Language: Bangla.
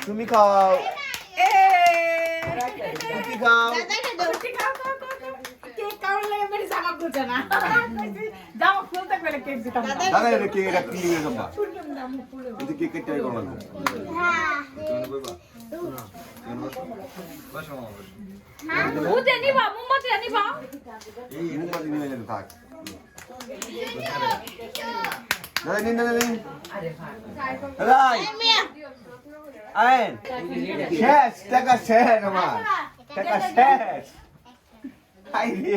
তুমি খাও কি খাও দাদা এটা কেক এটা ক্লিন হয়ে যাবা এটা কেক কেটে আই করলাম মুতে নিবা মোমবাতি নিবা এই মোমবাতি নিয়ে যেতে থাক দাদা নিন রাই আইন শেষ টাকা শেষ আমার টাকা শেষ আই রে